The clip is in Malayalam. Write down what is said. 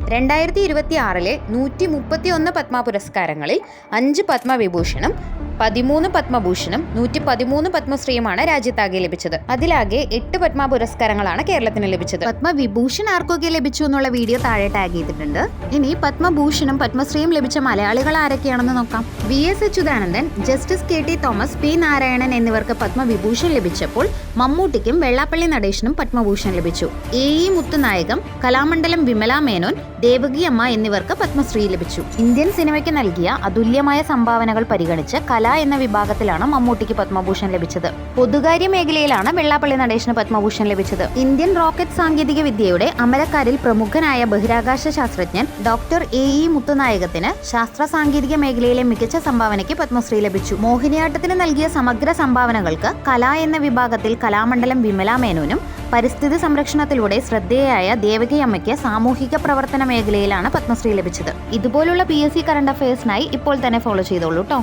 2026 131 പത്മ പുരസ്കാരങ്ങളിൽ 5 പത്മവിഭൂഷണും 13 പത്മഭൂഷണും 113 പത്മശ്രീയുമാണ് രാജ്യത്താകെ ലഭിച്ചത്. അതിലാകെ 8 പത്മ പുരസ്കാരങ്ങളാണ് കേരളത്തിന് ലഭിച്ചത്. പത്മവിഭൂഷൺ ആർക്കൊക്കെ ലഭിച്ചു എന്നുള്ള വീഡിയോ താഴെ ടാഗ് ചെയ്തിട്ടുണ്ട്. ഇനി പത്മഭൂഷണും പത്മശ്രീയും ലഭിച്ച മലയാളികൾ ആരൊക്കെയാണെന്ന് നോക്കാം. VS Achuthanandan, justice KT Thomas, P Narayanan എന്നിവർക്ക് പത്മവിഭൂഷൺ ലഭിച്ചപ്പോൾ മമ്മൂട്ടിക്കും വെള്ളാപ്പള്ളി നടേശനും പത്മഭൂഷൺ ലഭിച്ചു. AE മുത്തുനായകം, കലാമണ്ഡലം വിമല മേനോൻ, ദേവകി അമ്മ എന്നിവർക്ക് പത്മശ്രീ ലഭിച്ചു. ഇന്ത്യൻ സിനിമയ്ക്ക് നൽകിയ അതുല്യമായ സംഭാവനകൾ പരിഗണിച്ച് കല എന്ന വിഭാഗത്തിലാണ് മമ്മൂട്ടിക്ക് പത്മഭൂഷൺ ലഭിച്ചത്. പൊതുകാര്യ മേഖലയിലാണ് വെള്ളാപ്പള്ളി നടേശന് പത്മഭൂഷൺ ലഭിച്ചത്. ഇന്ത്യൻ റോക്കറ്റ് സാങ്കേതിക വിദ്യയുടെ അമരക്കാരിൽ പ്രമുഖനായ ബഹിരാകാശ ശാസ്ത്രജ്ഞൻ ഡോക്ടർ AE മുത്തുനായകത്തിന് ശാസ്ത്ര സാങ്കേതിക മേഖലയിലെ മികച്ച സംഭാവനയ്ക്ക് പത്മശ്രീ ലഭിച്ചു. മോഹിനിയാട്ടത്തിന് നൽകിയ സമഗ്ര സംഭാവനകൾക്ക് കല എന്ന വിഭാഗത്തിൽ കലാമണ്ഡലം വിമല മേനോനും, പരിസ്ഥിതി സംരക്ഷണത്തിലൂടെ ശ്രദ്ധേയയായ ദേവകി അമ്മയ്ക്ക് സാമൂഹിക പ്രവർത്തന മേഖലയിലാണ് പത്മശ്രീ ലഭിച്ചത്. ഇതുപോലുള്ള PSC കറണ്ട് അഫയേഴ്സിനായി ഇപ്പോൾ തന്നെ ഫോളോ ചെയ്തോളൂ കേട്ടോ.